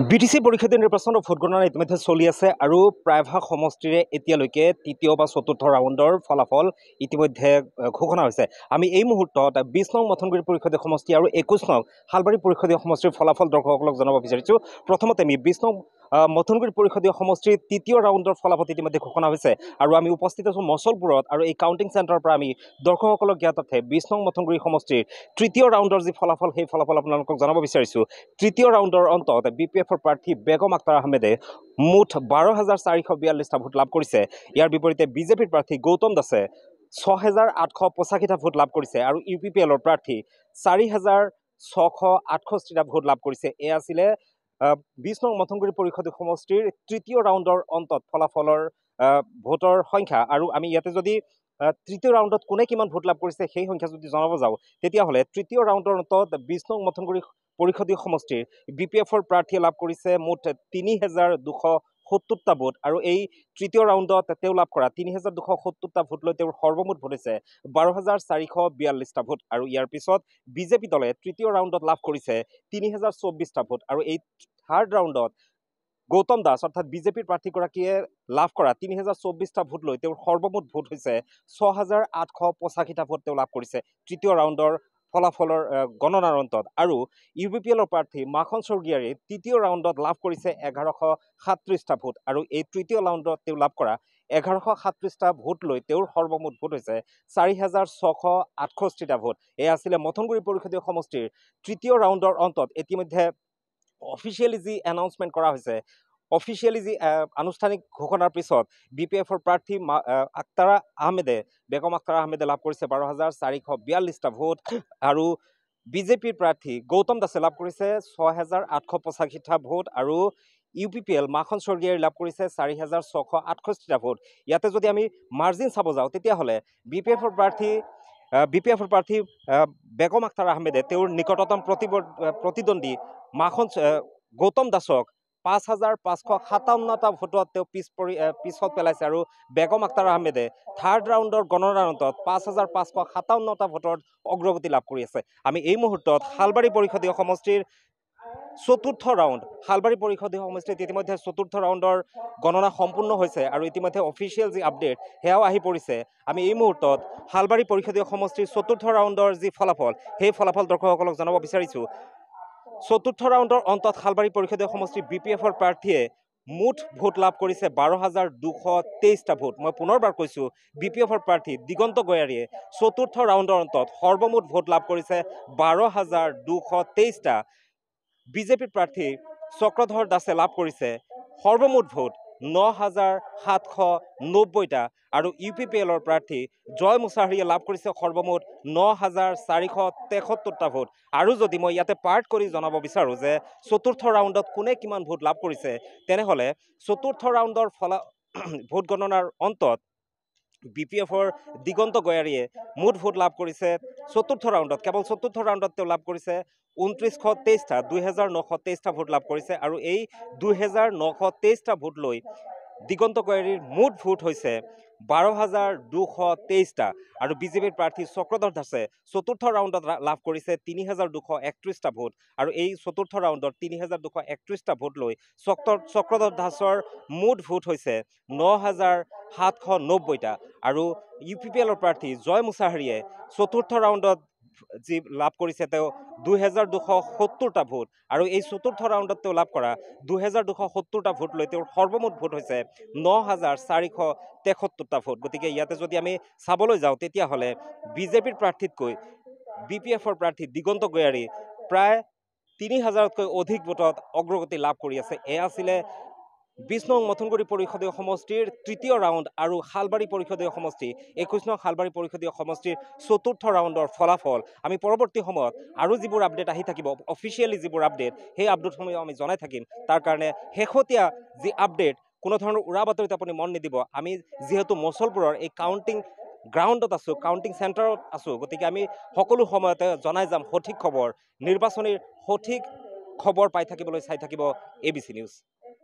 BTC পৰীক্ষাৰ্থী নিৰ্বাচনৰ vote গণনা ইতিমধ্যে চলি আছে আৰু প্ৰায়ভাগ সমষ্টিৰে এতিয়ালৈকে তৃতীয় বা চতুৰ্থ ৰাউণ্ডৰ ফলাফল ইতিমধ্যে ঘোষণা হৈছে। আমি এই মুহূৰ্তত 20 নং মথনগুৰি পৰীক্ষাৰ্থী সমষ্টি আৰু 21 নং শালবাৰী পৰীক্ষাৰ্থী সমষ্টিৰ ফলাফল দৰ্শকসকলক জনাব বিচাৰিছোঁ। প্ৰথমতে আমি 20 নং মথনগুৰি পৰীক্ষাৰ্থী সমষ্টিৰ তৃতীয় ৰাউণ্ডৰ ফলাফল ইতিমধ্যে ঘোষণা হৈছে আৰু আমি উপস্থিত আছোঁ মচলপুৰত আৰু এই কাউণ্টিং চেণ্টাৰৰ পৰা আমি দৰ্শকসকলক জ্ঞাতাৰ্থে 20 নং মথনগুৰি সমষ্টিৰ তৃতীয় ৰাউণ্ডৰ যি ফলাফল সেই ফলাফল আপোনালোকক জনাব বিচাৰিছোঁ। তৃতীয় ৰাউণ্ডৰ অন্তত BPFৰ প্ৰাৰ্থী বেগম আক্তাৰ আহমেদে মুঠ 12,442টা ভোট লাভ কৰিছে। ইয়াৰ বিপৰীতে বিজেপিৰ প্ৰাৰ্থী গৌতম দাসে 6,885টা ভোট লাভ কৰিছে আৰু UPPLৰ প্ৰাৰ্থী 4,668টা ভোট লাভ কৰিছে। এয়া আছিলে 20 নং মথনগুৰি পৰিষদীয় সমষ্টিৰ তৃতীয় ৰাউণ্ডৰ অন্তত ফলাফলৰ ভোটৰ সংখ্যা। আৰু আমি ইয়াতে যদি তৃতীয় ৰাউণ্ডত কোনে কিমান ভোট লাভ কৰিছে সেই সংখ্যা যদি জনাব যাওঁ তেতিয়াহ'লে তৃতীয় ৰাউণ্ডৰ অন্তত 20 নং মথনগুৰি পৰিষদীয় সমষ্টিৰ BPFৰ প্ৰাৰ্থীয়ে লাভ কৰিছে মুঠ 3,270টা ভোট আৰু এই তৃতীয় ৰাউণ্ডত তেওঁ লাভ কৰা 3,270টা ভোট লৈ তেওঁৰ সৰ্বমুঠ ভোট হৈছে 12,442টা ভোট। আৰু ইয়াৰ পিছত বিজেপি দলে তৃতীয় ৰাউণ্ডত লাভ কৰিছে 3,024টা ভোট আৰু এই থাৰ্ড ৰাউণ্ডত গৌতম দাস অৰ্থাৎ বিজেপিৰ প্ৰাৰ্থীগৰাকীয়ে লাভ কৰা 3,024টা ভোট লৈ তেওঁৰ সৰ্বমুঠ ভোট হৈছে 6,885টা ভোট তেওঁ লাভ কৰিছে তৃতীয় ৰাউণ্ডৰ ফলাফলৰ গণনাৰ অন্তত। আৰু UPPLৰ প্ৰাৰ্থী মাখন স্বৰ্গীয়াৰে তৃতীয় ৰাউণ্ডত লাভ কৰিছে 1,137টা ভোট আৰু এই তৃতীয় ৰাউণ্ডত তেওঁ লাভ কৰা 1,137টা ভোট লৈ তেওঁৰ সৰ্বমুঠ ভোট হৈছে 4,668টা ভোট। এয়া আছিলে মথনগুৰি পৰিষদীয় সমষ্টিৰ তৃতীয় ৰাউণ্ডৰ অন্তত ইতিমধ্যে অফিচিয়েলি যি এনাউন্সমেণ্ট কৰা হৈছে, অফিচিয়েলি যি আনুষ্ঠানিক ঘোষণাৰ পিছত BPFৰ প্ৰাৰ্থী বেগম আক্তাৰ আহমেদে লাভ কৰিছে 12,442টা ভোট আৰু বিজেপিৰ প্ৰাৰ্থী গৌতম দাসে লাভ কৰিছে 6,885টা ভোট আৰু UPPL মাখন স্বৰ্গীয়াই লাভ কৰিছে 4,668টা ভোট। ইয়াতে যদি আমি মাৰ্জিন চাব যাওঁ তেতিয়াহ'লে BPFৰ প্ৰাৰ্থী বেগম আক্তাৰ আহমেদে তেওঁৰ নিকটতম প্ৰতিদ্বন্দ্বী গৌতম দাসক 5,557টা ভোটত তেওঁ পিছত পেলাইছে আৰু বেগম আক্তাৰ আহমেদে থাৰ্ড ৰাউণ্ডৰ গণনাৰ অন্তত 5,557টা ভোটৰ অগ্ৰগতি লাভ কৰি আছে। আমি এই মুহূৰ্তত শালবাৰী পৰিষদীয় সমষ্টিৰ চতুৰ্থ সমষ্টিত ইতিমধ্যে চতুৰ্থ ৰাউণ্ডৰ গণনা সম্পূৰ্ণ হৈছে আৰু ইতিমধ্যে অফিচিয়েল যি আপডেট সেয়াও আহি পৰিছে। আমি এই মুহূৰ্তত শালবাৰী পৰিষদীয় সমষ্টিৰ চতুৰ্থ ৰাউণ্ডৰ যি ফলাফল সেই ফলাফল দৰ্শকসকলক জনাব বিচাৰিছোঁ। চতুৰ্থ ৰাউণ্ডৰ অন্তত শালবাৰী পৰিষদীয় সমষ্টিৰ BPFৰ প্ৰাৰ্থীয়ে মুঠ ভোট লাভ কৰিছে 12,223টা ভোট। মই পুনৰবাৰ কৈছোঁ BPFৰ প্ৰাৰ্থী দিগন্ত গয়াৰীয়ে চতুৰ্থ ৰাউণ্ডৰ অন্তত সৰ্বমুঠ ভোট লাভ কৰিছে 12,223টা। বিজেপিৰ প্ৰাৰ্থী চক্ৰধৰ দাসে লাভ কৰিছে সৰ্বমুঠ ভোট 9,790টা আৰু UPPLৰ প্ৰাৰ্থী জয় মুছাহাৰীয়ে লাভ কৰিছে সৰ্বমুঠ 9,473টা ভোট। আৰু যদি মই ইয়াতে পাৰ্ট কৰি জনাব বিচাৰোঁ যে চতুৰ্থ ৰাউণ্ডত কোনে কিমান ভোট লাভ কৰিছে তেনেহ'লে চতুৰ্থ ৰাউণ্ডৰ ভোট গণনাৰ অন্তত BPFৰ দিগন্ত গয়াৰীয়ে মুঠ ভোট লাভ কৰিছে কেৱল চতুৰ্থ ৰাউণ্ডত তেওঁ লাভ কৰিছে 2,923টা ভোট লাভ কৰিছে আৰু এই 2,923টা ভোট লৈ দিগন্ত গয়াৰীৰ মুঠ ভোট হৈছে 12,223টা আৰু বিজেপিৰ প্ৰাৰ্থী চক্ৰধৰ দাসে চতুৰ্থ ৰাউণ্ডত লাভ কৰিছে 3,231টা ভোট আৰু এই চতুৰ্থ ৰাউণ্ডত 3,231টা ভোট লৈ চক্ৰধৰ দাসৰ মুঠ ভোট হৈছে 9,790টা আৰু UPPLৰ প্ৰাৰ্থী জয় মুছাহাৰীয়ে চতুৰ্থ ৰাউণ্ডত যি লাভ কৰিছে তেওঁ 2,270টা ভোট আৰু এই চতুৰ্থ ৰাউণ্ডত তেওঁ লাভ কৰা 2,270টা ভোট লৈ তেওঁৰ সৰ্বমুঠ ভোট হৈছে 9,473টা ভোট। গতিকে ইয়াতে যদি আমি চাবলৈ যাওঁ তেতিয়াহ'লে বিজেপিৰ প্ৰাৰ্থীতকৈ BPFৰ প্ৰাৰ্থী দিগন্ত গয়াৰী প্ৰায় 3,000তকৈ অধিক ভোটত অগ্ৰগতি লাভ কৰি আছে। এয়া আছিলে 20 নং মথনগুৰি পৰিষদীয় সমষ্টিৰ তৃতীয় ৰাউণ্ড আৰু শালবাৰী পৰিষদীয় সমষ্টি 21 নং শালবাৰী পৰিষদীয় সমষ্টিৰ চতুৰ্থ ৰাউণ্ডৰ ফলাফল। আমি পৰৱৰ্তী সময়ত আৰু যিবোৰ আপডেট আহি থাকিব অফিচিয়েলি যিবোৰ আপডেট সেই আপডেটসমূহ আমি জনাই থাকিম। তাৰ কাৰণে শেহতীয়া যি আপডেট কোনো ধৰণৰ উৰা বাতৰিত আপুনি মন নিদিব। আমি যিহেতু মচলপুৰৰ এই কাউণ্টিং গ্ৰাউণ্ডত আছোঁ, কাউণ্টিং চেণ্টাৰত আছোঁ, গতিকে আমি সকলো সময়তে জনাই যাম সঠিক খবৰ। নিৰ্বাচনীৰ সঠিক খবৰ পাই থাকিবলৈ চাই থাকিব ABC নিউজ।